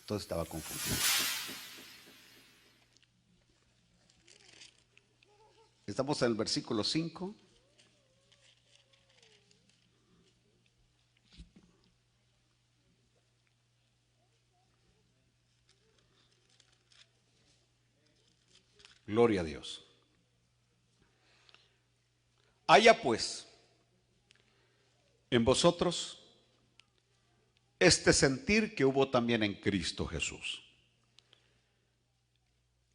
Entonces estaba confundido. Estamos en el versículo 5. Gloria a Dios. Haya pues en vosotros este sentir que hubo también en Cristo Jesús,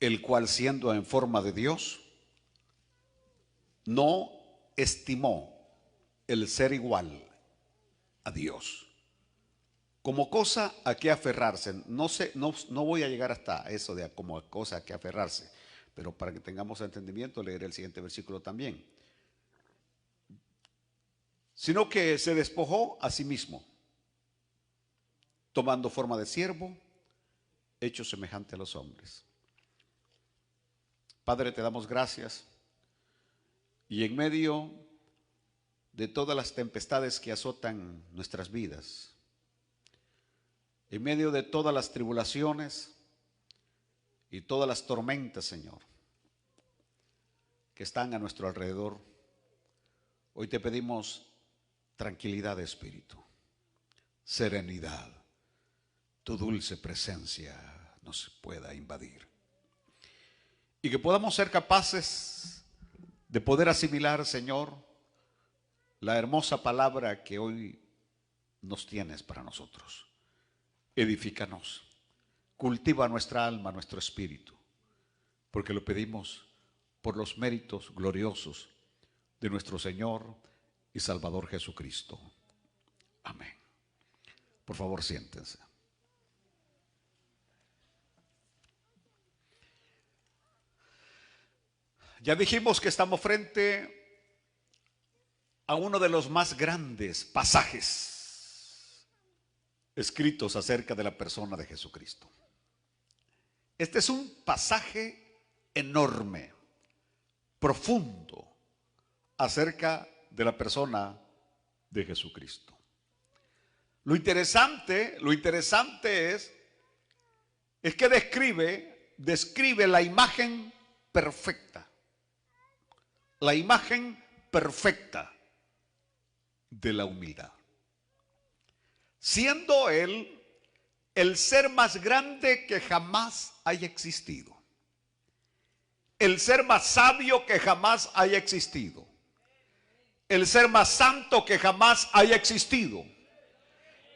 el cual siendo en forma de Dios, no estimó el ser igual a Dios como cosa a que aferrarse. No voy a llegar hasta eso de como cosa a que aferrarse, pero para que tengamos entendimiento leeré el siguiente versículo también. Sino que se despojó a sí mismo, tomando forma de siervo, hecho semejante a los hombres. Padre, te damos gracias, y en medio de todas las tempestades que azotan nuestras vidas, en medio de todas las tribulaciones y todas las tormentas, Señor, que están a nuestro alrededor, hoy te pedimos tranquilidad de espíritu, serenidad, tu dulce presencia nos pueda invadir, y que podamos ser capaces de poder asimilar, Señor, la hermosa palabra que hoy nos tienes para nosotros. Edifícanos, cultiva nuestra alma, nuestro espíritu, porque lo pedimos por los méritos gloriosos de nuestro Señor y Salvador Jesucristo. Amén. Por favor, siéntense. Ya dijimos que estamos frente a uno de los más grandes pasajes escritos acerca de la persona de Jesucristo. Este es un pasaje enorme, profundo, acerca de la persona de Jesucristo. Lo interesante es que describe la imagen perfecta. La imagen perfecta de la humildad. Siendo Él el ser más grande que jamás haya existido. El ser más sabio que jamás haya existido. El ser más santo que jamás haya existido.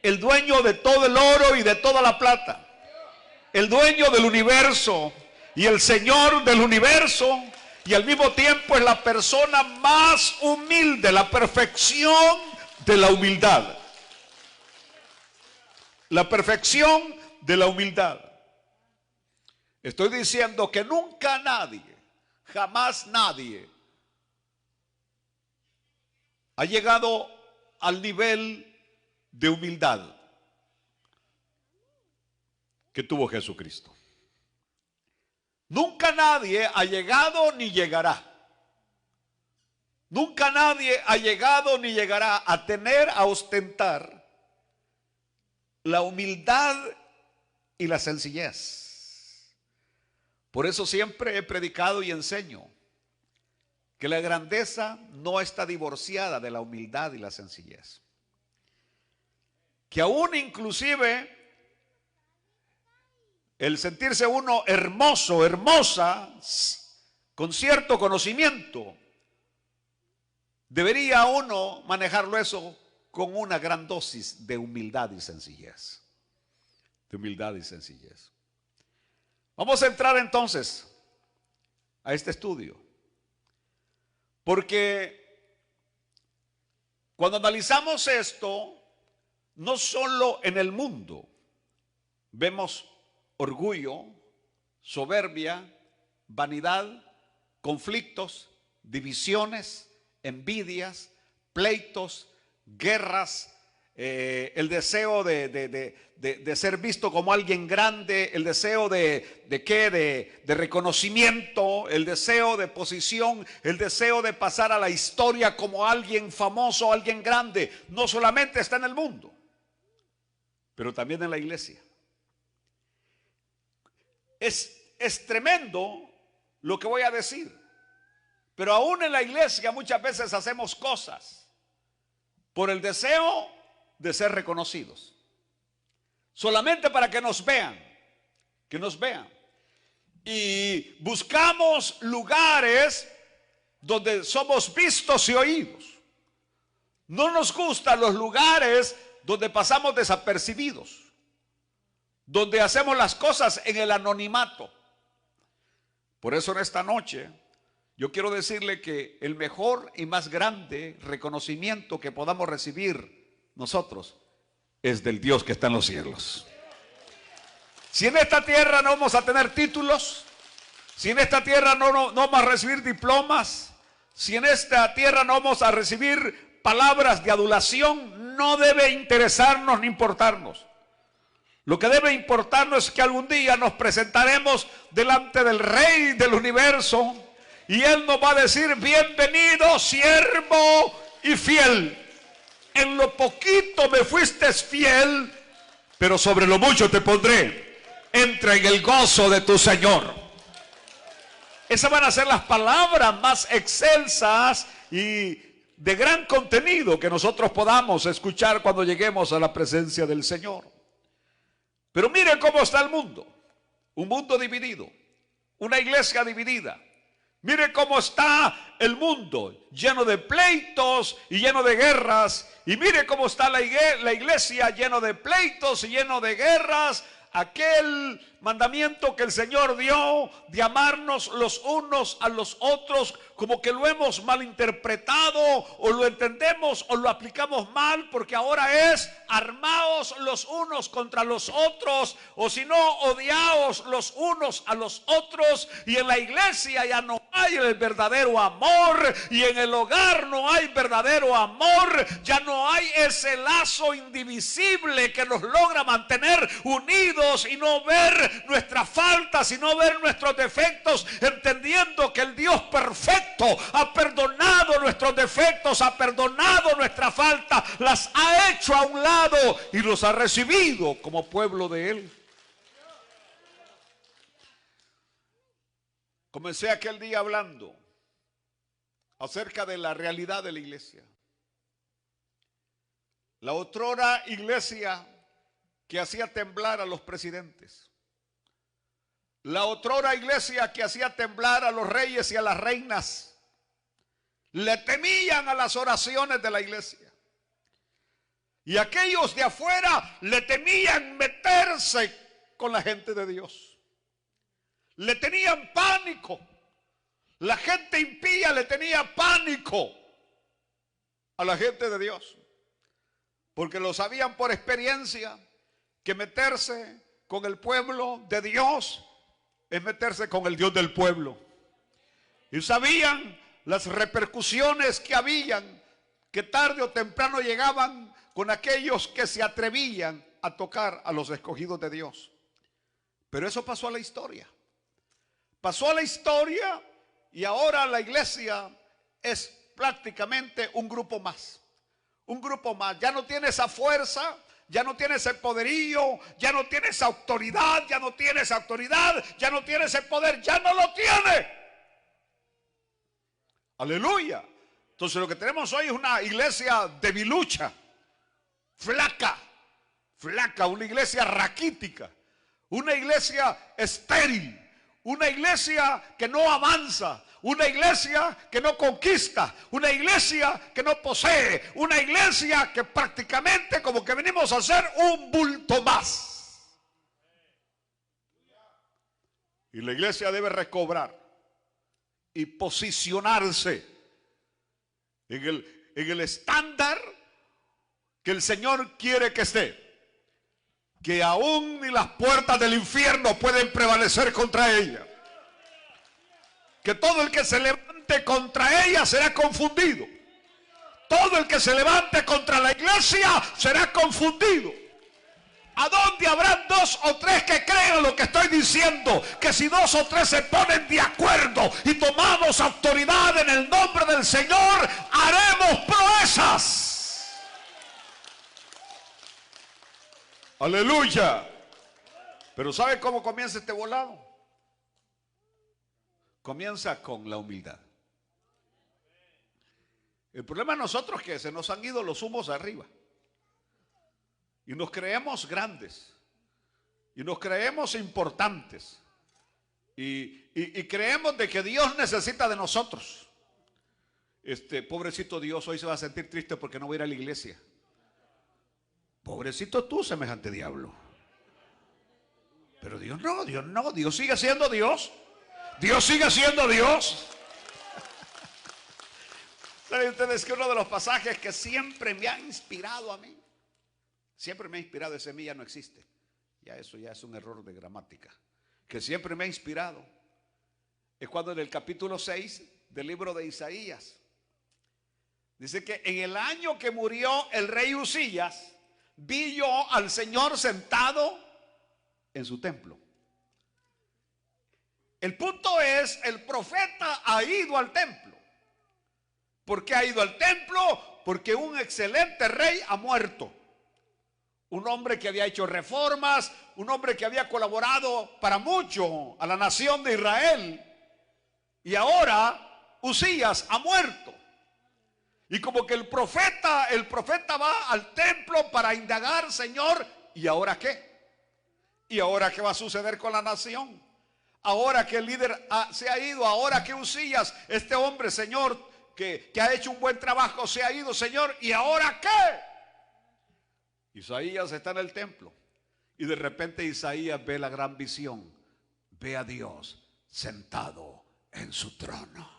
El dueño de todo el oro y de toda la plata. El dueño del universo y el Señor del universo. Y al mismo tiempo es la persona más humilde, la perfección de la humildad. La perfección de la humildad. Estoy diciendo que nunca nadie, jamás nadie ha llegado al nivel de humildad que tuvo Jesucristo. Nunca nadie ha llegado ni llegará. Nunca nadie ha llegado ni llegará a tener, a ostentar la humildad y la sencillez. Por eso siempre he predicado y enseño que la grandeza no está divorciada de la humildad y la sencillez. Que aún inclusive el sentirse uno hermoso, hermosa, con cierto conocimiento, debería uno manejarlo eso con una gran dosis de humildad y sencillez. De humildad y sencillez. Vamos a entrar entonces a este estudio. Porque cuando analizamos esto, no solo en el mundo vemos orgullo, soberbia, vanidad, conflictos, divisiones, envidias, pleitos, guerras, el deseo de ser visto como alguien grande, el deseo de reconocimiento, el deseo de posición, el deseo de pasar a la historia como alguien famoso, alguien grande. No solamente está en el mundo, pero también en la iglesia. Es tremendo lo que voy a decir. Pero aún en la iglesia muchas veces hacemos cosas por el deseo de ser reconocidos. Solamente para que nos vean. Que nos vean. Y buscamos lugares donde somos vistos y oídos. No nos gustan los lugares donde pasamos desapercibidos, donde hacemos las cosas en el anonimato. Por eso en esta noche yo quiero decirle que el mejor y más grande reconocimiento que podamos recibir nosotros es del Dios que está en los cielos. Si en esta tierra no vamos a tener títulos, si en esta tierra no vamos a recibir diplomas, si en esta tierra no vamos a recibir palabras de adulación, no debe interesarnos ni importarnos. Lo que debe importarnos es que algún día nos presentaremos delante del Rey del universo y Él nos va a decir: bienvenido, siervo y fiel. En lo poquito me fuiste fiel, pero sobre lo mucho te pondré. Entra en el gozo de tu Señor. Esas van a ser las palabras más excelsas y de gran contenido que nosotros podamos escuchar cuando lleguemos a la presencia del Señor. Pero mire cómo está el mundo. Un mundo dividido, una iglesia dividida. Mire cómo está el mundo, lleno de pleitos y lleno de guerras. Y mire cómo está la iglesia, lleno de pleitos y lleno de guerras. Aquel mandamiento que el Señor dio de amarnos los unos a los otros, como que lo hemos malinterpretado o lo entendemos o lo aplicamos mal, porque ahora es: armaos los unos contra los otros, o si no, odiaos los unos a los otros. Y en la iglesia ya no hay el verdadero amor, y en el hogar no hay verdadero amor. Ya no hay ese lazo indivisible que nos logra mantener unidos y no ver nuestras faltas y no ver nuestros defectos, entendiendo que el Dios perfecto ha perdonado nuestros defectos, ha perdonado nuestra falta, las ha hecho a un lado y los ha recibido como pueblo de Él. Comencé aquel día hablando acerca de la realidad de la iglesia. La otrora iglesia que hacía temblar a los presidentes. La otrora iglesia que hacía temblar a los reyes y a las reinas. Le temían a las oraciones de la iglesia. Y aquellos de afuera le temían meterse con la gente de Dios. Le tenían pánico. La gente impía le tenía pánico a la gente de Dios. Porque lo sabían por experiencia, que meterse con el pueblo de Dios es meterse con el Dios del pueblo. Y sabían las repercusiones que habían, que tarde o temprano llegaban con aquellos que se atrevían a tocar a los escogidos de Dios. Pero eso pasó a la historia. Pasó a la historia y ahora la iglesia es prácticamente un grupo más. Un grupo más. Ya no tiene esa fuerza, ya no tiene ese poderío, ya no tiene esa autoridad, ya no tiene esa autoridad, ya no tiene ese poder, ya no lo tiene. Aleluya. Entonces lo que tenemos hoy es una iglesia debilucha, flaca, una iglesia raquítica, una iglesia estéril, una iglesia que no avanza, una iglesia que no conquista, una iglesia que no posee, una iglesia que prácticamente como que venimos a hacer un bulto más. Y la iglesia debe recobrar y posicionarse en el estándar que el Señor quiere que esté. Que aún ni las puertas del infierno pueden prevalecer contra ella. Que todo el que se levante contra ella será confundido. Todo el que se levante contra la iglesia será confundido. ¿A dónde habrán 2 o 3 que crean lo que estoy diciendo? Que si 2 o 3 se ponen de acuerdo y tomamos autoridad en el nombre del Señor, haremos proezas. Aleluya. Pero ¿sabe cómo comienza este volado? comienza con la humildad. El problema de nosotros es que se nos han ido los humos arriba. Y nos creemos grandes. Y nos creemos importantes. Y creemos de que Dios necesita de nosotros. Pobrecito Dios hoy se va a sentir triste porque no va a ir a la iglesia. Pobrecito tú, semejante diablo. Pero Dios no, Dios sigue siendo Dios. Dios sigue siendo Dios. ¿Saben ustedes que uno de los pasajes que siempre me ha inspirado a mí? Siempre me ha inspirado, ese mí ya no existe. Ya eso ya es un error de gramática. Que siempre me ha inspirado. Es cuando en el capítulo 6 del libro de Isaías dice que en el año que murió el rey Uzías, vi yo al Señor sentado en su templo. El punto es, el profeta ha ido al templo. ¿Por qué ha ido al templo? Porque un excelente rey ha muerto. Un hombre que había hecho reformas, un hombre que había colaborado para mucho a la nación de Israel. Y ahora Uzías ha muerto. Y como que el profeta va al templo para indagar, Señor, ¿y ahora qué? ¿Y ahora qué va a suceder con la nación? Ahora que el líder se ha ido, ahora que Uzías, este hombre, Señor, que ha hecho un buen trabajo, se ha ido, Señor, ¿y ahora qué? Isaías está en el templo y de repente Isaías ve la gran visión, ve a Dios sentado en su trono.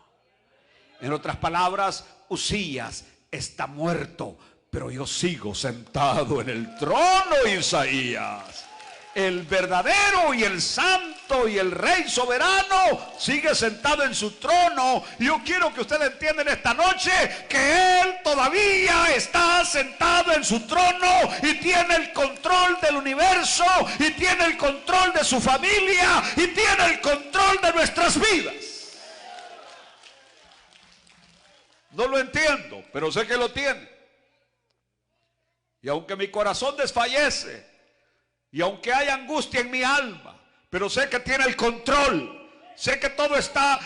En otras palabras, Uzías está muerto, pero yo sigo sentado en el trono, Isaías. El verdadero y el santo y el rey soberano sigue sentado en su trono. Y yo quiero que ustedes entiendan esta noche que Él todavía está sentado en su trono y tiene el control del universo y tiene el control de su familia y tiene el control de nuestras vidas. No lo entiendo, pero sé que lo tiene. Y aunque mi corazón desfallece, y aunque hay angustia en mi alma, pero sé que tiene el control. Sé que todo está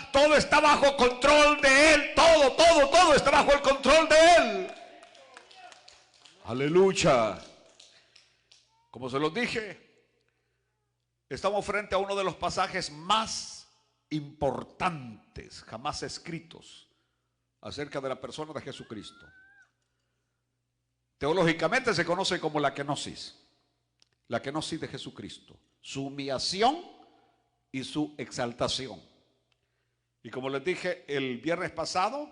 bajo control de Él. Todo está bajo el control de Él. Aleluya. Como se los dije, estamos frente a uno de los pasajes más importantes jamás escritos acerca de la persona de Jesucristo. Teológicamente se conoce como la kenosis. La kenosis de Jesucristo, su humillación y su exaltación. Y como les dije el viernes pasado,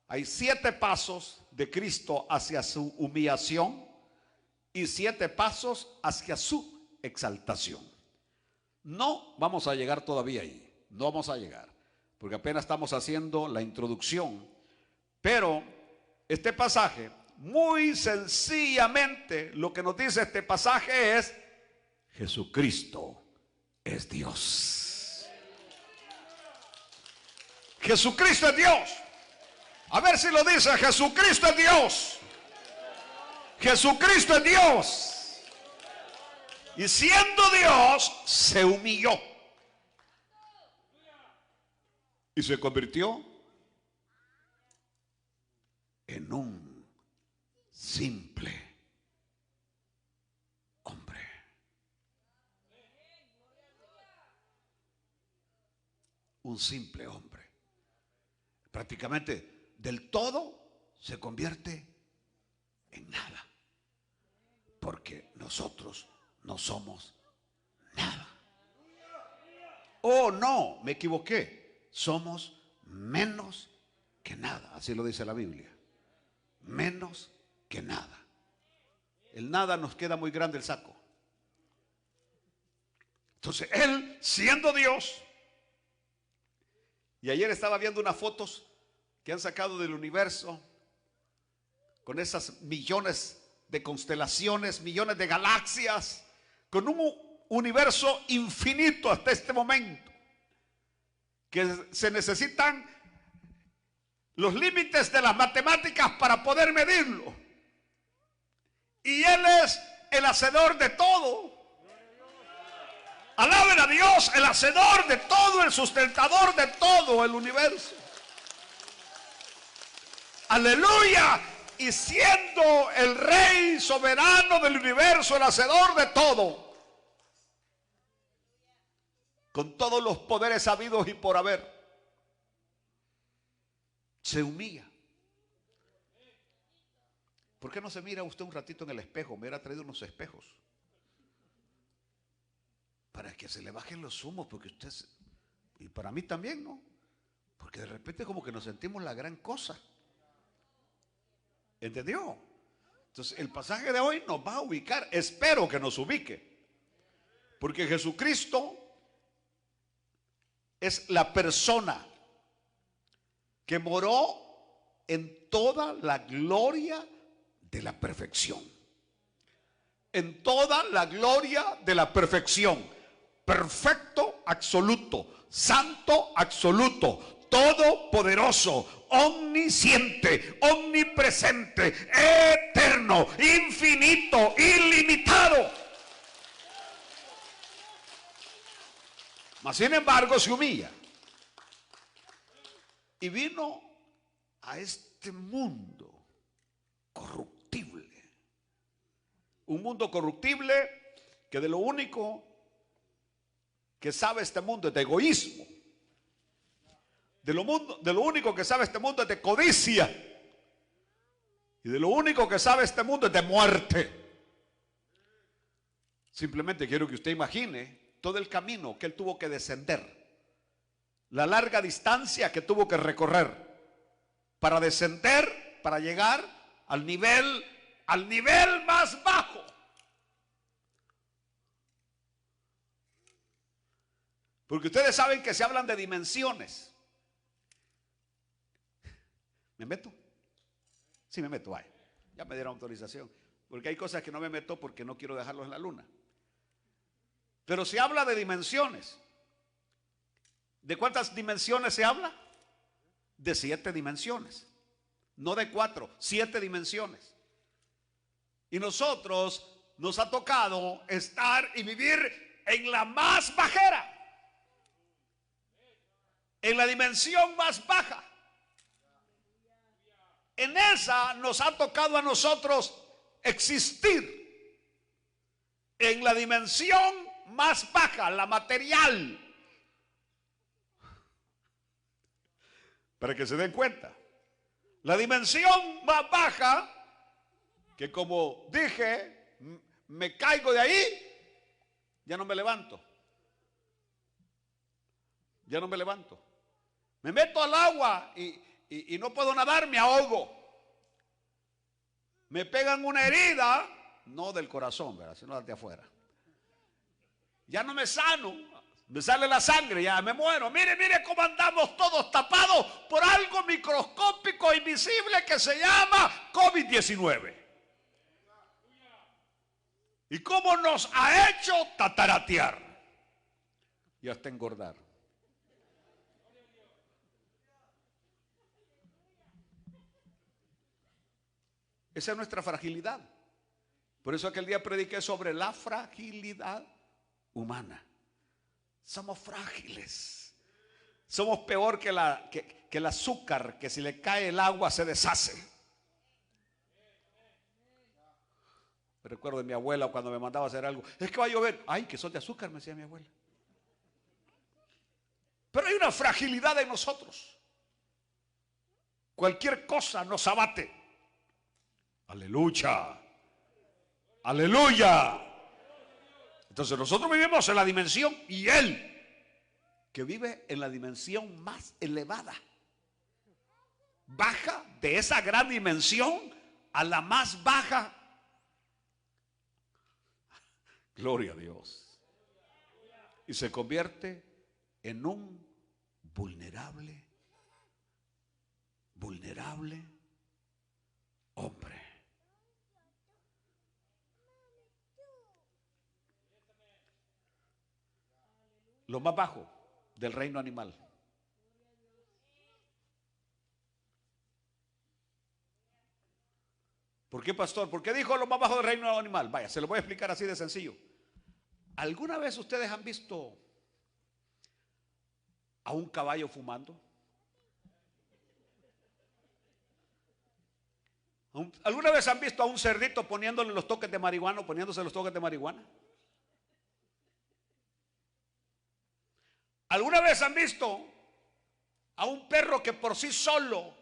hay 7 pasos de Cristo hacia su humillación y 7 pasos hacia su exaltación. No vamos a llegar todavía ahí, no vamos a llegar, porque apenas estamos haciendo la introducción. Pero este pasaje, muy sencillamente, lo que nos dice este pasaje es: Jesucristo es Dios. Jesucristo es Dios. A ver si lo dice: Jesucristo es Dios. Jesucristo es Dios. Y siendo Dios, se humilló y se convirtió en un simple hombre. Un simple hombre. Prácticamente del todo se convierte en nada. Porque nosotros no somos nada. Oh, no, me equivoqué. Somos menos que nada. Así lo dice la Biblia. Menos que nada. El nada nos queda muy grande el saco. Entonces Él, siendo Dios, y ayer estaba viendo unas fotos que han sacado del universo con esas millones de constelaciones, millones de galaxias, con un universo infinito hasta este momento, que se necesitan los límites de las matemáticas para poder medirlo. Y Él es el hacedor de todo. Alaben a Dios, el hacedor de todo, el sustentador de todo el universo. Aleluya. Y siendo el rey soberano del universo, el hacedor de todo, con todos los poderes habidos y por haber, se humilla. ¿Por qué no se mira usted un ratito en el espejo? Me hubiera traído unos espejos para que se le bajen los humos, porque usted, y para mí también, ¿no? Porque de repente como que nos sentimos la gran cosa. ¿Entendió? Entonces el pasaje de hoy nos va a ubicar, espero que nos ubique, porque Jesucristo es la persona que moró en toda la gloria de la perfección. En toda la gloria de la perfección. Perfecto absoluto, santo absoluto, todopoderoso, omnisciente, omnipresente, eterno, infinito, ilimitado. Mas sin embargo se humilla. Y vino a este mundo corruptible. Un mundo corruptible que de lo único que sabe este mundo es de egoísmo. De lo único que sabe este mundo es de codicia. Y de lo único que sabe este mundo es de muerte. Simplemente quiero que usted imagine todo el camino que él tuvo que descender. La larga distancia que tuvo que recorrer para descender, para llegar al nivel más bajo. Porque ustedes saben que se hablan de dimensiones. ¿Me meto? Sí, me meto, vaya. Ya me dieron autorización. Porque hay cosas que no me meto porque no quiero dejarlos en la luna. Pero se habla de dimensiones. ¿De cuántas dimensiones se habla? De 7 dimensiones. No de 4, 7 dimensiones. Y nosotros nos ha tocado estar y vivir en la más bajera. En la dimensión más baja. En esa nos ha tocado a nosotros existir. En la dimensión más baja, la material. Para que se den cuenta. La dimensión más baja, que como dije, me caigo de ahí, ya no me levanto. Ya no me levanto. Me meto al agua y no puedo nadar, me ahogo. Me pegan una herida, no del corazón, ¿verdad? Sino de afuera. Ya no me sano, me sale la sangre, ya me muero. Mire, mire cómo andamos todos tapados por algo microscópico invisible que se llama COVID-19. Y cómo nos ha hecho tataratear y hasta engordar. Esa es nuestra fragilidad. Por eso aquel día prediqué sobre la fragilidad humana. Somos frágiles. Somos peor que el azúcar, que si le cae el agua se deshace. Me recuerdo de mi abuela cuando me mandaba a hacer algo. Es que va a llover. Ay, que son de azúcar, me decía mi abuela. Pero hay una fragilidad en nosotros. Cualquier cosa nos abate. Aleluya. Aleluya. Entonces nosotros vivimos en la dimensión y él que vive en la dimensión más elevada. Baja de esa gran dimensión a la más baja. Gloria a Dios. Y se convierte en un vulnerable hombre. Lo más bajo del reino animal. ¿Por qué, pastor? ¿Por qué dijo lo más bajo del reino animal? Vaya, se lo voy a explicar así de sencillo. ¿Alguna vez ustedes han visto a un caballo fumando? ¿Alguna vez han visto a un cerdito poniéndole los toques de marihuana, poniéndose los toques de marihuana? ¿Alguna vez han visto a un perro que por sí solo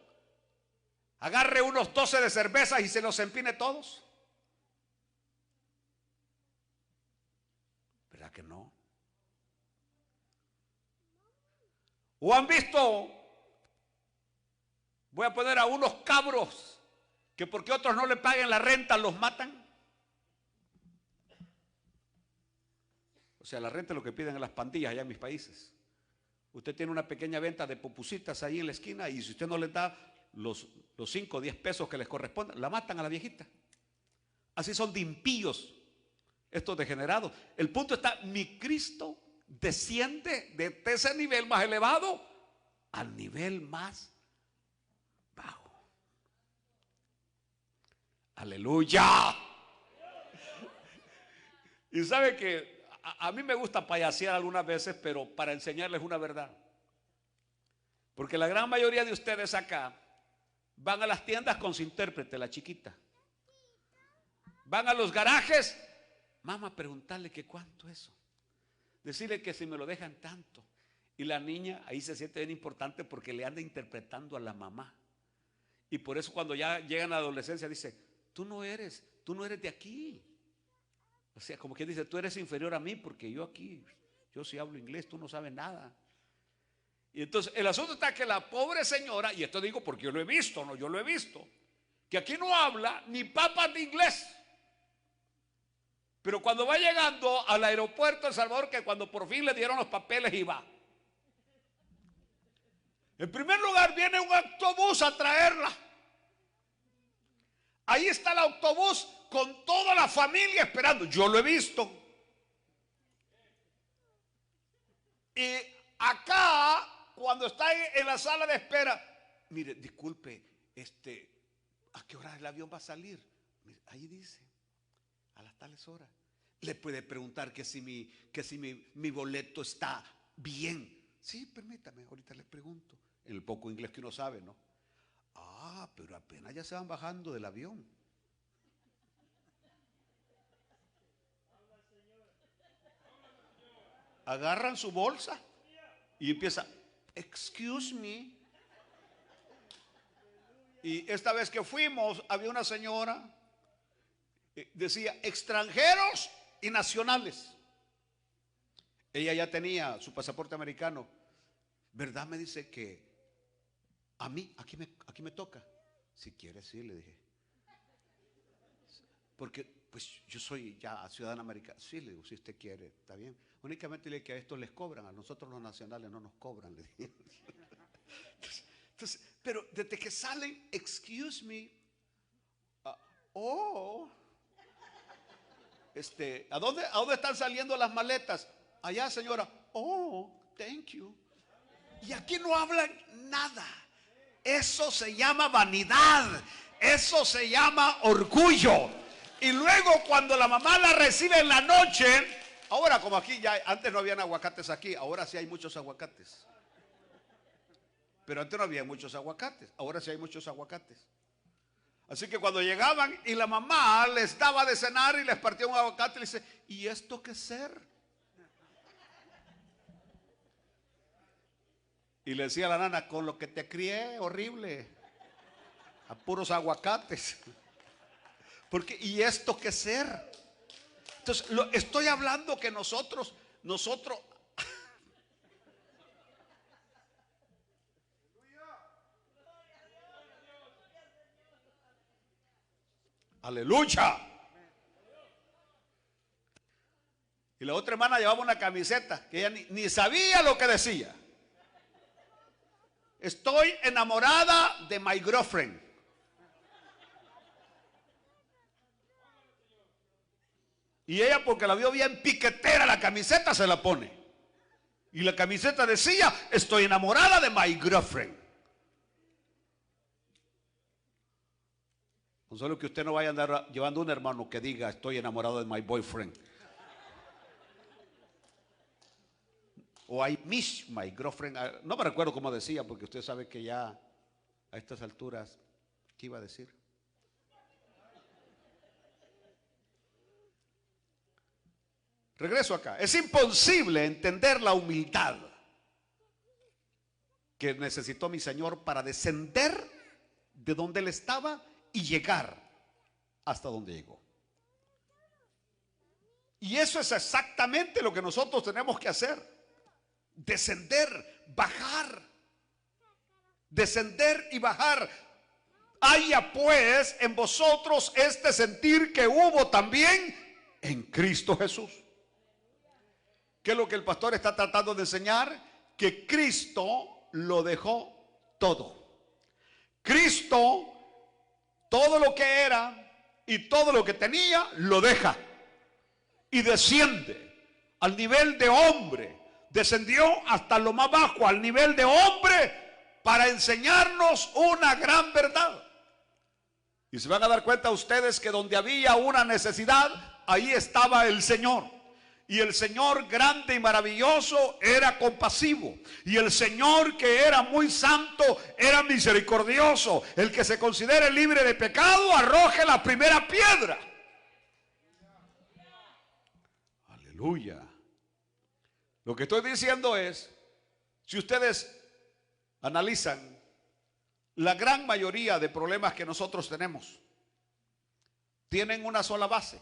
agarre unos 12 de cervezas y se los empine todos? ¿Verdad que no? ¿O han visto, voy a poner a unos cabros que porque otros no le paguen la renta los matan? O sea, la renta es lo que piden en las pandillas allá en mis países. Usted tiene una pequeña venta de pupusitas ahí en la esquina y si usted no les da los 5 o 10 pesos que les corresponden, la matan a la viejita. Así son de impíos estos degenerados. El punto está, mi Cristo desciende de ese nivel más elevado al nivel más bajo. Aleluya. Y sabe que a mí me gusta payasear algunas veces, pero para enseñarles una verdad. Porque la gran mayoría de ustedes acá van a las tiendas con su intérprete, la chiquita. Van a los garajes, mamá, preguntarle que cuánto es eso. Decirle que si me lo dejan tanto. Y la niña ahí se siente bien importante porque le anda interpretando a la mamá. Y por eso cuando ya llegan a la adolescencia dice, tú no eres de aquí. O sea, como que dice, tú eres inferior a mí porque yo aquí, yo sí hablo inglés, tú no sabes nada. Y entonces el asunto está que la pobre señora, y esto digo porque yo lo he visto, no, yo lo he visto, que aquí no habla ni papas de inglés. Pero cuando va llegando al aeropuerto de El Salvador, que cuando por fin le dieron los papeles y va. En primer lugar viene un autobús a traerla. Ahí está el autobús con toda la familia esperando. Yo lo he visto. Y acá, cuando está en la sala de espera, mire, disculpe, ¿a qué hora el avión va a salir? Mire, ahí dice, a las tales horas. Le puede preguntar que si mi boleto está bien. Sí, permítame, ahorita le pregunto. En el poco inglés que uno sabe, ¿no? Ah, pero apenas ya se van bajando del avión. Agarran su bolsa y empieza, excuse me. Y esta vez que fuimos, había una señora, decía, extranjeros y nacionales. Ella ya tenía su pasaporte americano. ¿Verdad? Me dice que a mí, aquí me toca. Si quiere, sí, le dije. Porque, pues, yo soy ya ciudadana americana. Sí, le digo, si usted quiere, está bien. Únicamente le dije que a estos les cobran, a nosotros los nacionales no nos cobran, le dije. Entonces, pero desde que salen, excuse me, ¿a dónde están saliendo las maletas? Allá, señora. Oh, thank you. Y aquí no hablan nada. Eso se llama vanidad. Eso se llama orgullo. Y luego cuando la mamá la recibe en la noche, ahora como aquí ya, antes no habían aguacates aquí, ahora sí hay muchos aguacates. Pero antes no había muchos aguacates, ahora sí hay muchos aguacates. Así que cuando llegaban y la mamá les daba de cenar y les partía un aguacate, le dice, ¿y esto qué ser? Y le decía a la nana, con lo que te crié, horrible, a puros aguacates. Porque, ¿y esto qué ser? Entonces, estoy hablando que nosotros, aleluya. Y la otra hermana llevaba una camiseta que ella ni sabía lo que decía. Estoy enamorada de my girlfriend. Y ella, porque la vio bien piquetera, la camiseta se la pone. Y la camiseta decía, estoy enamorada de my girlfriend. No solo que usted no vaya a andar llevando un hermano que diga, estoy enamorado de my boyfriend. o I miss my girlfriend. No me recuerdo cómo decía, porque usted sabe que ya a estas alturas, ¿qué iba a decir? Regreso acá. Es imposible entender la humildad que necesitó mi Señor para descender de donde Él estaba y llegar hasta donde llegó. Y eso es exactamente lo que nosotros tenemos que hacer. Descender, bajar. Descender y bajar. Haya pues en vosotros este sentir que hubo también en Cristo Jesús. ¿Qué es lo que el pastor está tratando de enseñar? Que Cristo lo dejó todo. Cristo, todo lo que era y todo lo que tenía, lo deja. Y desciende al nivel de hombre. Descendió hasta lo más bajo, al nivel de hombre, para enseñarnos una gran verdad. Y se van a dar cuenta ustedes que donde había una necesidad, ahí estaba el Señor. Y el Señor grande y maravilloso era compasivo. Y el Señor que era muy santo era misericordioso. El que se considere libre de pecado, arroje la primera piedra. Aleluya. Lo que estoy diciendo es, si ustedes analizan la gran mayoría de problemas que nosotros tenemos, tienen una sola base,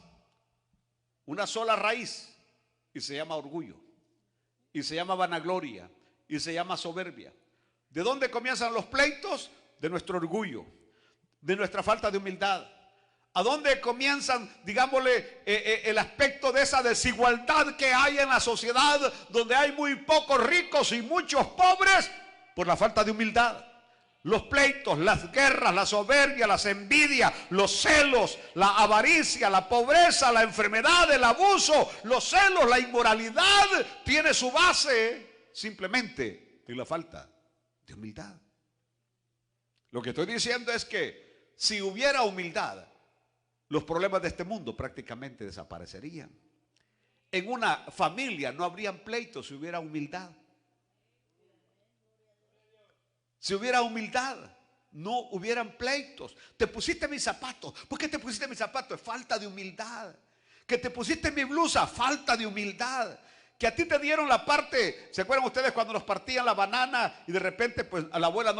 una sola raíz, y se llama orgullo, y se llama vanagloria, y se llama soberbia. ¿De dónde comienzan los pleitos? De nuestro orgullo, de nuestra falta de humildad. ¿A dónde comienzan, digámosle, el aspecto de esa desigualdad que hay en la sociedad, donde hay muy pocos ricos y muchos pobres? Por la falta de humildad. Los pleitos, las guerras, la soberbia, las envidias, los celos, la avaricia, la pobreza, la enfermedad, el abuso, los celos, la inmoralidad, tiene su base simplemente en la falta de humildad. Lo que estoy diciendo es que si hubiera humildad, los problemas de este mundo prácticamente desaparecerían. En una familia no habrían pleitos si hubiera humildad. Si hubiera humildad, no hubieran pleitos. Te pusiste mis zapatos. ¿Por qué te pusiste mis zapatos? Es falta de humildad. Que te pusiste mi blusa, falta de humildad. Que a ti te dieron la parte, ¿se acuerdan ustedes cuando nos partían la banana y de repente pues a la abuela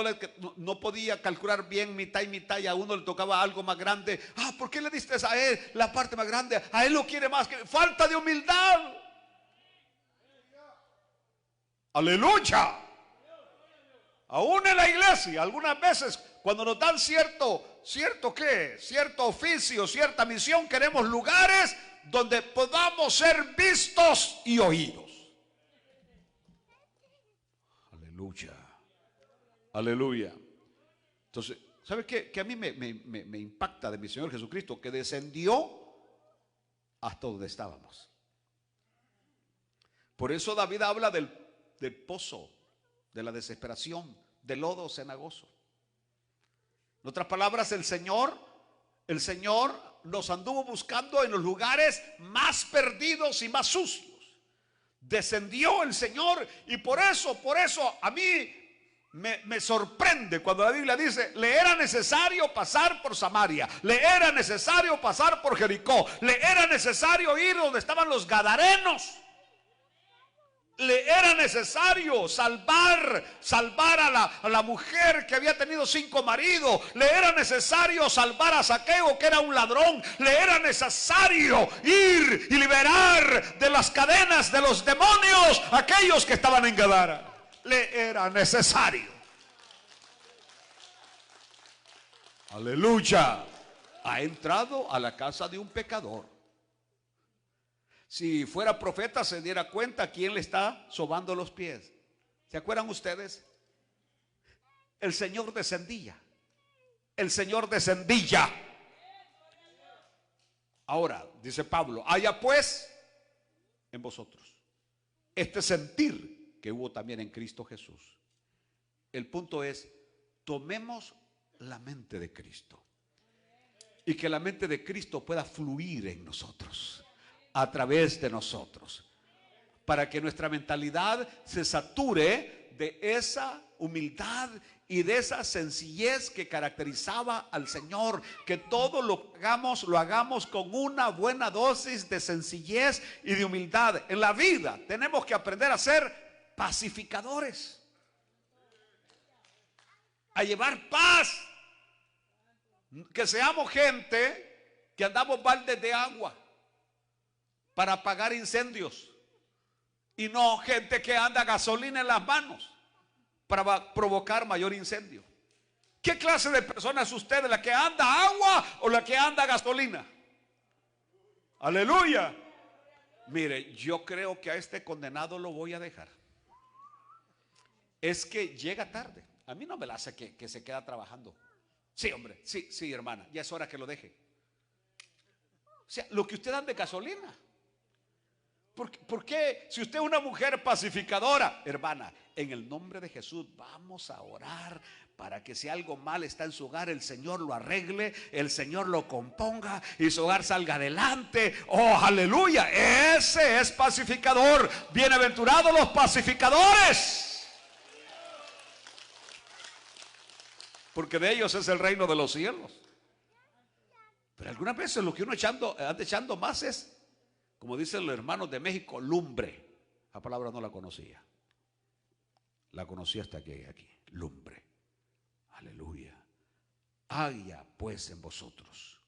no podía calcular bien mitad y mitad y a uno le tocaba algo más grande? Ah, ¿por qué le diste a él la parte más grande? A él lo quiere más. Falta de humildad. Aleluya. Aún en la iglesia, algunas veces cuando nos dan cierto oficio, cierta misión, queremos lugares donde podamos ser vistos y oídos. Aleluya. Aleluya. Entonces, ¿sabe qué? Que a mí me impacta de mi Señor Jesucristo, que descendió hasta donde estábamos. Por eso David habla del pozo, de la desesperación, del lodo cenagoso. En otras palabras, el Señor nos anduvo buscando en los lugares más perdidos y más sucios. Descendió el Señor y por eso a mí me sorprende cuando la Biblia dice, le era necesario pasar por Samaria, le era necesario pasar por Jericó, le era necesario ir donde estaban los gadarenos. Le era necesario salvar a la mujer que había tenido 5 maridos. Le era necesario salvar a Zaqueo, que era un ladrón. Le era necesario ir y liberar de las cadenas de los demonios a aquellos que estaban en Gadara. Le era necesario. Aleluya. Ha entrado a la casa de un pecador. Si fuera profeta se diera cuenta quién le está sobando los pies. ¿Se acuerdan ustedes? El Señor descendía. El Señor descendía. Ahora, dice Pablo, haya pues en vosotros este sentir que hubo también en Cristo Jesús. El punto es, tomemos la mente de Cristo y que la mente de Cristo pueda fluir en nosotros, a través de nosotros. para que nuestra mentalidad se sature de esa humildad y de esa sencillez que caracterizaba al Señor. Que todo lo hagamos con una buena dosis de sencillez y de humildad. En la vida tenemos que aprender a ser pacificadores, a llevar paz. Que seamos gente que andamos baldes de agua para apagar incendios, y no gente que anda gasolina en las manos para provocar mayor incendio. ¿Qué clase de persona es usted? ¿La que anda agua o la que anda gasolina? Aleluya. Mire, yo creo que a este condenado lo voy a dejar. Es que llega tarde. A mí no me la hace que se queda trabajando. Sí, hombre, sí, hermana, ya es hora que lo deje. O sea, lo que usted anda de gasolina. ¿Por qué? Si usted es una mujer pacificadora, hermana, en el nombre de Jesús vamos a orar para que si algo mal está en su hogar, el Señor lo arregle, el Señor lo componga y su hogar salga adelante. Oh, aleluya, ese es pacificador. Bienaventurados los pacificadores, porque de ellos es el reino de los cielos. Pero algunas veces lo que uno anda echando más es, como dicen los hermanos de México, lumbre. La palabra no la conocía. La conocí hasta que aquí. Lumbre. Aleluya. Haya pues en vosotros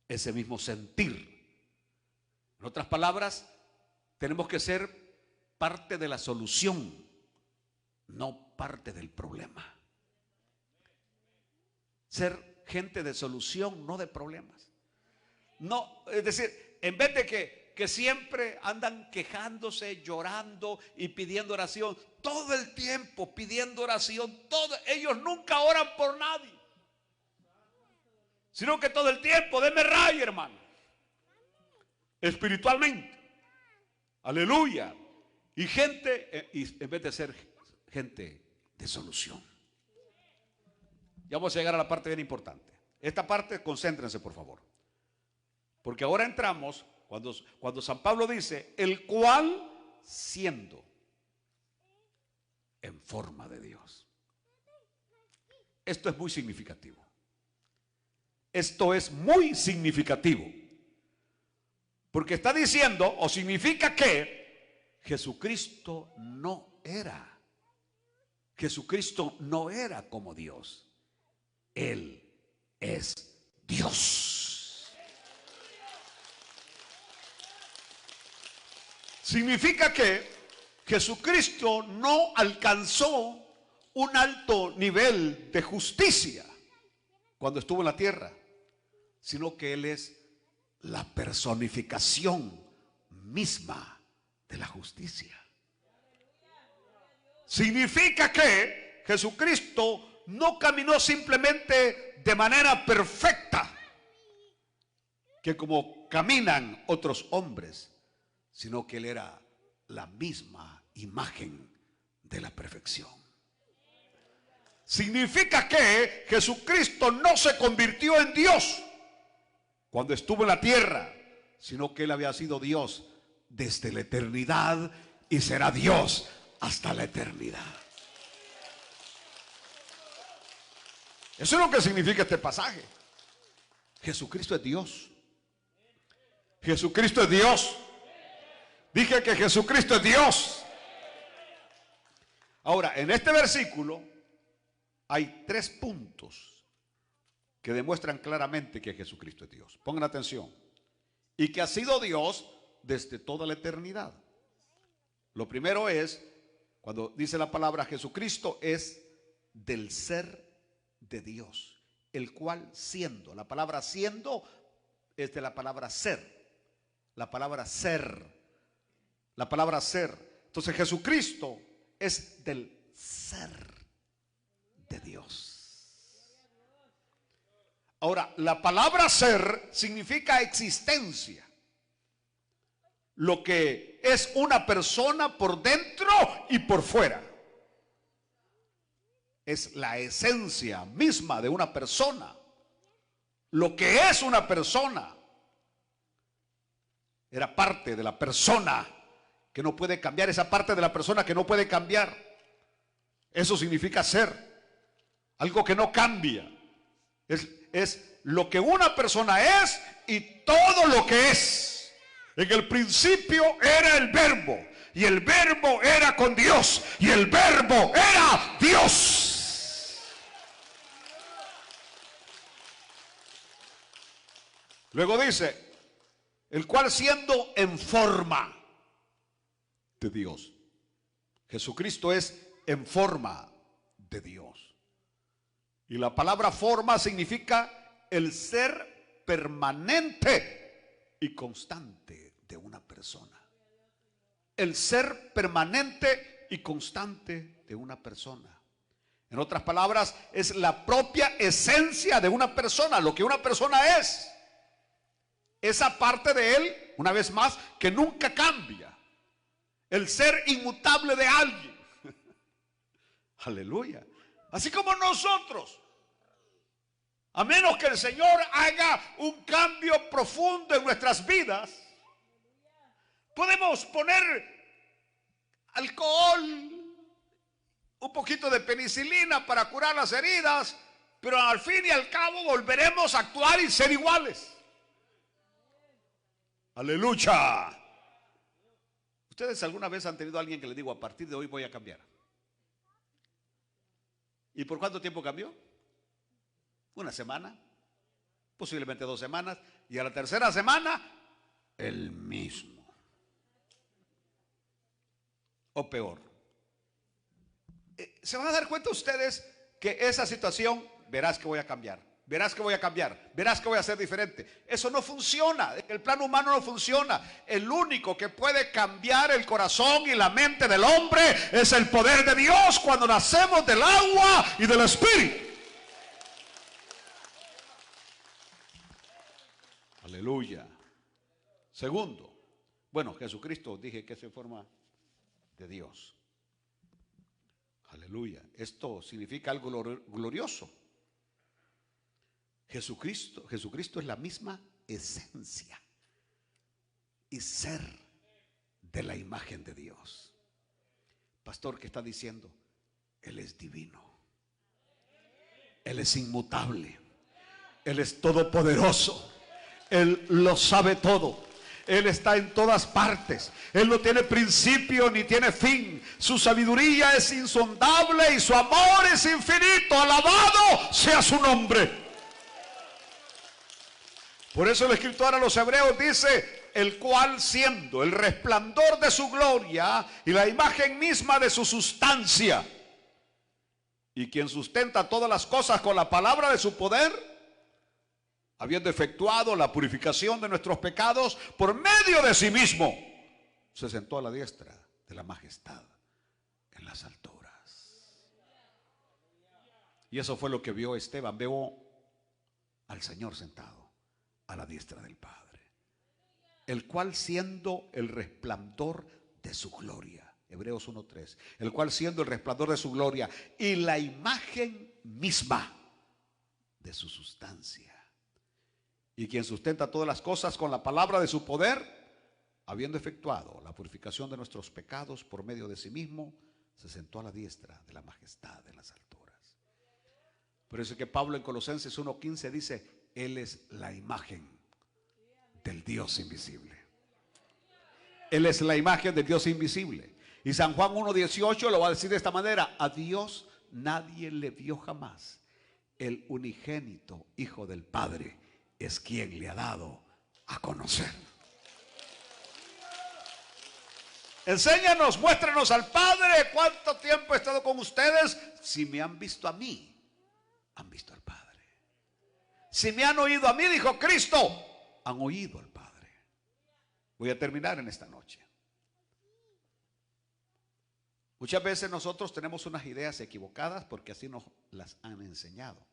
ese mismo sentir. En otras palabras, tenemos que ser parte de la solución, no parte del problema. Ser gente de solución, no de problemas. No, es decir, en vez de que siempre andan quejándose, llorando y pidiendo oración, todo el tiempo pidiendo oración, ellos nunca oran por nadie, sino que todo el tiempo, denme raya, hermano, espiritualmente. Aleluya. Y gente, en vez de ser gente de solución. Ya vamos a llegar a la parte bien importante. Esta parte, concéntrense por favor. Porque ahora entramos, cuando San Pablo dice, el cual siendo en forma de Dios. Esto es muy significativo. Esto es muy significativo. Porque está diciendo, o significa que Jesucristo no era como Dios. Él es Dios. Significa que Jesucristo no alcanzó un alto nivel de justicia cuando estuvo en la tierra, sino que Él es la personificación misma de la justicia. Significa que Jesucristo no caminó simplemente de manera perfecta, que como caminan otros hombres, sino que Él era la misma imagen de la perfección. Significa que Jesucristo no se convirtió en Dios cuando estuvo en la tierra, sino que Él había sido Dios desde la eternidad y será Dios hasta la eternidad. Eso es lo que significa este pasaje. Jesucristo es Dios. Jesucristo es Dios. Dije que Jesucristo es Dios. Ahora, en este versículo hay 3 puntos que demuestran claramente que Jesucristo es Dios. Pongan atención. Y que ha sido Dios desde toda la eternidad. Lo primero es, cuando dice la palabra Jesucristo, es del ser de Dios, el cual siendo. La palabra siendo es de la palabra ser. La palabra ser. La palabra ser. Entonces Jesucristo es del ser de Dios. Ahora, la palabra ser significa existencia. Lo que es una persona por dentro y por fuera. Es la esencia misma de una persona. Lo que es una persona era parte de la persona que no puede cambiar, esa parte de la persona que no puede cambiar. Eso significa ser, algo que no cambia. Es lo que una persona es y todo lo que es. En el principio era el verbo, y el verbo era con Dios, y el verbo era Dios. Luego dice, el cual siendo en forma de Dios. Jesucristo es en forma de Dios. Y la palabra forma significa el ser permanente y constante de una persona. El ser permanente y constante de una persona. En otras palabras, es la propia esencia de una persona, lo que una persona es. Esa parte de él, una vez más, que nunca cambia. El ser inmutable de alguien. Aleluya. Así como nosotros, a menos que el Señor haga un cambio profundo en nuestras vidas, podemos poner alcohol, un poquito de penicilina para curar las heridas, pero al fin y al cabo volveremos a actuar y ser iguales. Aleluya. ¿Ustedes alguna vez han tenido a alguien que le digo, a partir de hoy voy a cambiar? ¿Y por cuánto tiempo cambió? Una semana, posiblemente 2 semanas, y a la tercera semana, el mismo. O peor. Se van a dar cuenta ustedes que esa situación, verás que voy a cambiar, verás que voy a cambiar, verás que voy a ser diferente. Eso no funciona, el plano humano no funciona. El único que puede cambiar el corazón y la mente del hombre es el poder de Dios cuando nacemos del agua y del Espíritu. Aleluya. Segundo, bueno, Jesucristo dije que es en forma de Dios. Aleluya. Esto significa algo glorioso. Jesucristo es la misma esencia y ser de la imagen de Dios. Pastor, ¿qué está diciendo? Él es divino. Él es inmutable. Él es todopoderoso. Él lo sabe todo. Él está en todas partes. Él no tiene principio ni tiene fin. Su sabiduría es insondable y su amor es infinito. Alabado sea su nombre. Por eso el escritor a los hebreos dice, el cual siendo el resplandor de su gloria y la imagen misma de su sustancia, y quien sustenta todas las cosas con la palabra de su poder, habiendo efectuado la purificación de nuestros pecados por medio de sí mismo, se sentó a la diestra de la majestad en las alturas. Y eso fue lo que vio Esteban. Vio al Señor sentado a la diestra del Padre, el cual siendo el resplandor de su gloria, Hebreos 1:3, el cual siendo el resplandor de su gloria y la imagen misma de su sustancia, y quien sustenta todas las cosas con la palabra de su poder, habiendo efectuado la purificación de nuestros pecados por medio de sí mismo, se sentó a la diestra de la majestad de las alturas. Por eso es que Pablo en Colosenses 1:15 dice, Él es la imagen del Dios invisible. Él es la imagen del Dios invisible. Y San Juan 1:18 lo va a decir de esta manera, a Dios nadie le vio jamás. El unigénito Hijo del Padre es quien le ha dado a conocer. Enséñanos, muéstranos al Padre. ¿Cuánto tiempo he estado con ustedes? Si me han visto a mí, han visto al Padre. Si me han oído a mí, dijo Cristo, han oído al Padre. Voy a terminar en esta noche. Muchas veces nosotros tenemos unas ideas equivocadas porque así nos las han enseñado.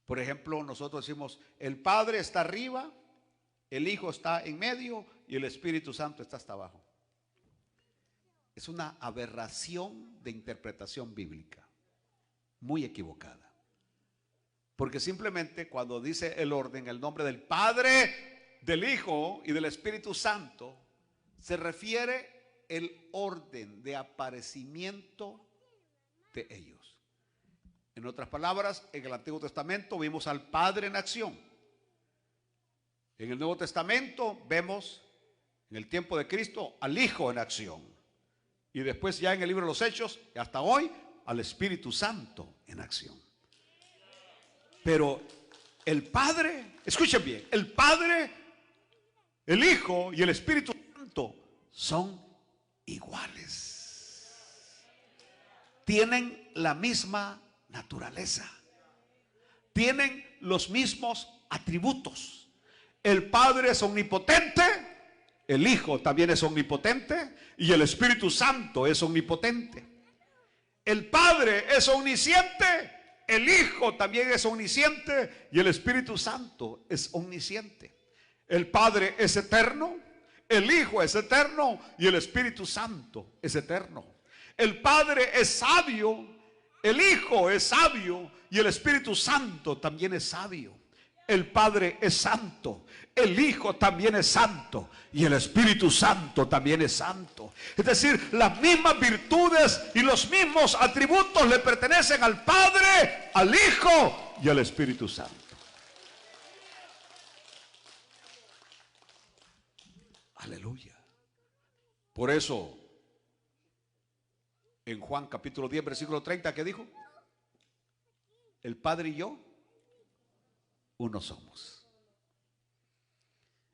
Por ejemplo, nosotros decimos, el Padre está arriba, el Hijo está en medio y el Espíritu Santo está hasta abajo. Es una aberración de interpretación bíblica, muy equivocada. Porque simplemente cuando dice el orden, el nombre del Padre, del Hijo y del Espíritu Santo, se refiere el orden de aparecimiento de ellos. En otras palabras, en el Antiguo Testamento vimos al Padre en acción. En el Nuevo Testamento vemos, en el tiempo de Cristo, al Hijo en acción. Y después ya en el libro de los Hechos, hasta hoy, al Espíritu Santo en acción. Pero el Padre, escuchen bien, el Padre, el Hijo y el Espíritu Santo son iguales. Tienen la misma naturaleza. Tienen los mismos atributos. El Padre es omnipotente, el Hijo también es omnipotente y el Espíritu Santo es omnipotente. El Padre es omnisciente, el Hijo también es omnisciente y el Espíritu Santo es omnisciente. El Padre es eterno, el Hijo es eterno y el Espíritu Santo es eterno. El Padre es sabio, el Hijo es sabio y el Espíritu Santo también es sabio. El Padre es santo, el Hijo también es santo y el Espíritu Santo también es santo. Es decir, las mismas virtudes y los mismos atributos le pertenecen al Padre, al Hijo y al Espíritu Santo. Aleluya. Por eso, en Juan capítulo 10, versículo 30, ¿qué dijo? El Padre y yo, uno somos.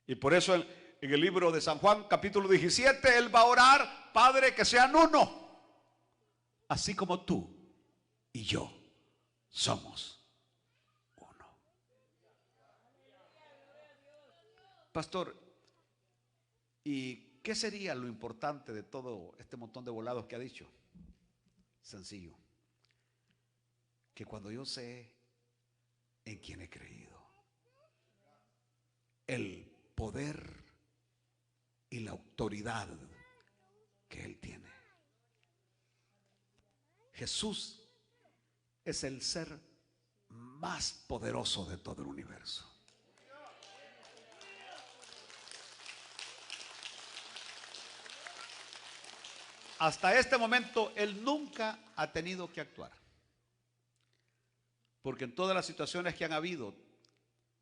Y por eso en el libro de San Juan, capítulo 17, Él va a orar: Padre, que sean uno, así como tú y yo somos uno. Pastor, ¿y qué sería lo importante de todo este montón de volados que ha dicho? Sencillo: que cuando yo sé en quién he creído, el poder y la autoridad que Él tiene. Jesús es el ser más poderoso de todo el universo. Hasta este momento Él nunca ha tenido que actuar, porque en todas las situaciones que han habido,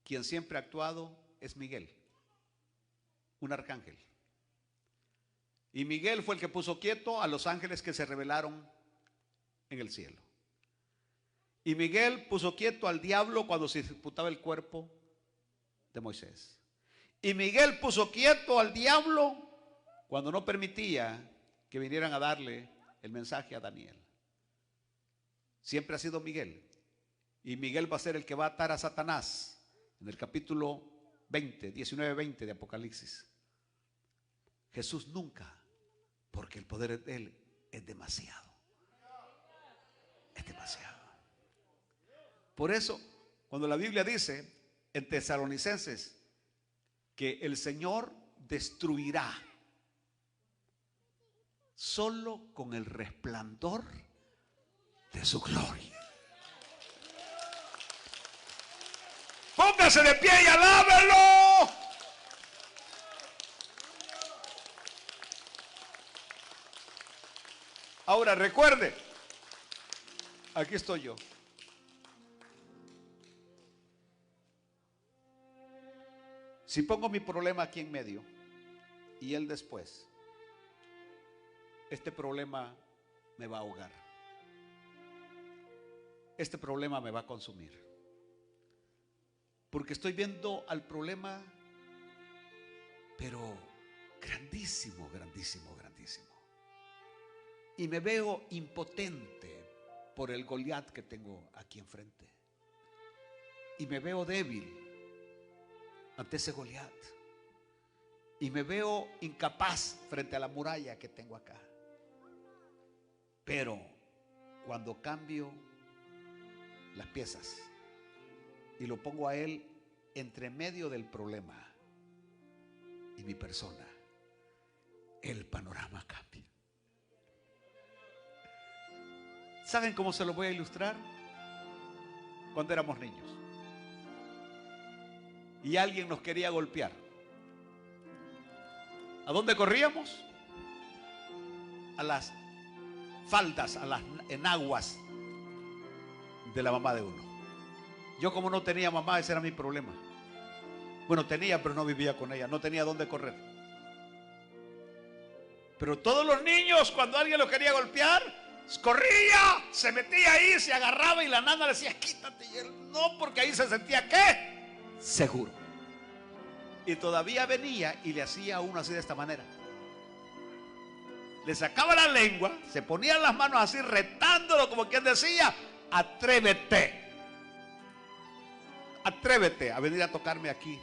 quien siempre ha actuado es Miguel, un arcángel. Y Miguel fue el que puso quieto a los ángeles que se rebelaron en el cielo. Y Miguel puso quieto al diablo cuando se disputaba el cuerpo de Moisés. Y Miguel puso quieto al diablo cuando no permitía que vinieran a darle el mensaje a Daniel. Siempre ha sido Miguel. Y Miguel va a ser el que va a atar a Satanás en el capítulo 19-20 de Apocalipsis. Jesús nunca, porque el poder de Él es demasiado. Es demasiado. Por eso, cuando la Biblia dice en Tesalonicenses que el Señor destruirá solo con el resplandor de su gloria. Póngase de pie y alábelo. Ahora recuerde, aquí estoy yo. Si pongo mi problema aquí en medio y él después, este problema me va a ahogar. Este problema me va a consumir. Porque estoy viendo al problema, pero grandísimo, grandísimo, grandísimo. Y me veo impotente por el Goliat que tengo aquí enfrente. Y me veo débil ante ese Goliat. Y me veo incapaz frente a la muralla que tengo acá. Pero cuando cambio las piezas y lo pongo a él entre medio del problema y mi persona, el panorama cambia. ¿Saben cómo se lo voy a ilustrar? Cuando éramos niños y alguien nos quería golpear ¿A dónde corríamos? A las faldas, a las enaguas de la mamá de uno. Yo, como no tenía mamá, ese era mi problema. Bueno, tenía, pero no vivía con ella, no tenía dónde correr. Pero todos los niños, cuando alguien lo quería golpear, corría, se metía ahí, se agarraba y la nana le decía, quítate. Y él no, porque ahí se sentía, ¿qué? Seguro. Y todavía venía y le hacía a uno así, de esta manera. Le sacaba la lengua, se ponía las manos así retándolo, como quien decía, atrévete. Atrévete a venir a tocarme aquí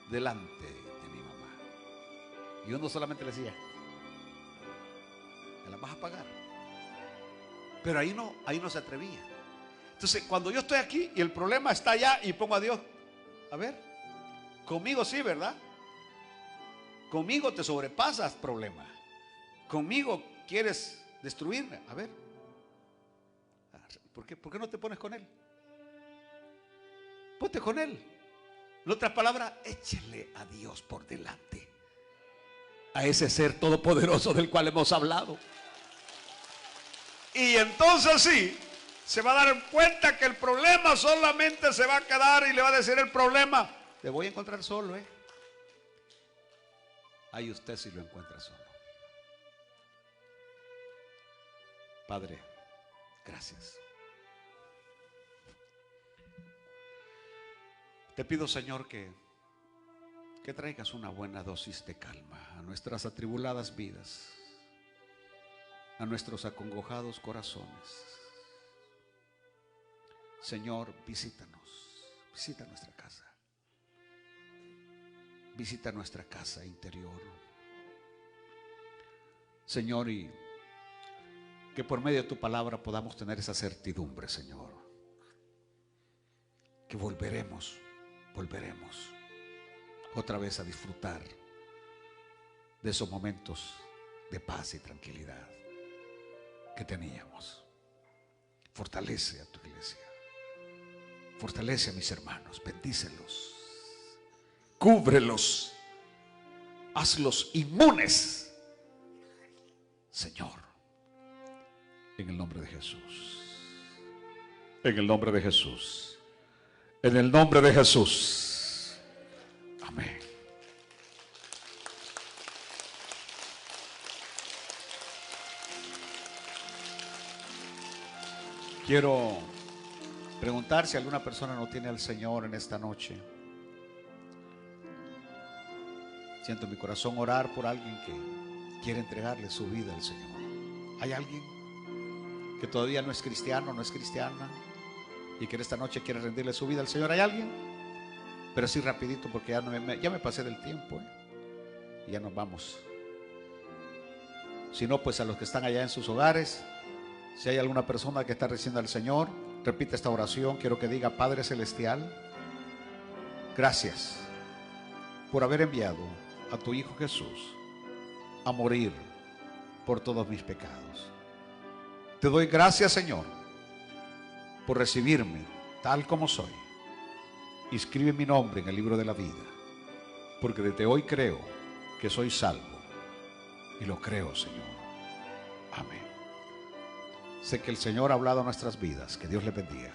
delante de mi mamá. Y uno solamente le decía, me la vas a pagar. Pero ahí no se atrevía. Entonces, cuando yo estoy aquí y el problema está allá y pongo a Dios, a ver, conmigo sí, ¿verdad? Conmigo te sobrepasas problemas. Conmigo quieres destruirme. A ver, ¿por qué no te pones con Él? Ponte con Él. En otras palabras, échele a Dios por delante, a ese ser todopoderoso del cual hemos hablado. Y entonces sí, se va a dar cuenta que el problema solamente se va a quedar y le va a decir el problema, te voy a encontrar solo, Ahí usted sí lo encuentra solo. Padre, gracias. Te pido, Señor, que traigas una buena dosis de calma a nuestras atribuladas vidas, a nuestros acongojados corazones. Señor, visítanos, visita nuestra casa, visita nuestra casa interior, Señor, y que por medio de tu palabra podamos tener esa certidumbre, Señor, que volveremos otra vez a disfrutar de esos momentos de paz y tranquilidad que teníamos. Fortalece a tu iglesia, fortalece a mis hermanos, bendícelos, cúbrelos, hazlos inmunes, Señor, en el nombre de Jesús, en el nombre de Jesús. En el nombre de Jesús. Amén. Quiero preguntar si alguna persona no tiene al Señor en esta noche. Siento en mi corazón orar por alguien que quiere entregarle su vida al Señor. ¿Hay alguien que todavía no es cristiano, no es cristiana, y que en esta noche quiere rendirle su vida al Señor? ¿Hay alguien? Pero sí rapidito, porque ya me pasé del tiempo, y ya nos vamos. Si no, pues a los que están allá en sus hogares, si hay alguna persona que está recibiendo al Señor, repite esta oración. Quiero que diga: Padre Celestial, gracias por haber enviado a tu Hijo Jesús a morir por todos mis pecados. Te doy gracias, Señor, por recibirme tal como soy. Inscribe mi nombre en el libro de la vida, porque desde hoy creo que soy salvo, y lo creo, Señor. Amén. Sé que el Señor ha hablado a nuestras vidas. Que Dios le bendiga.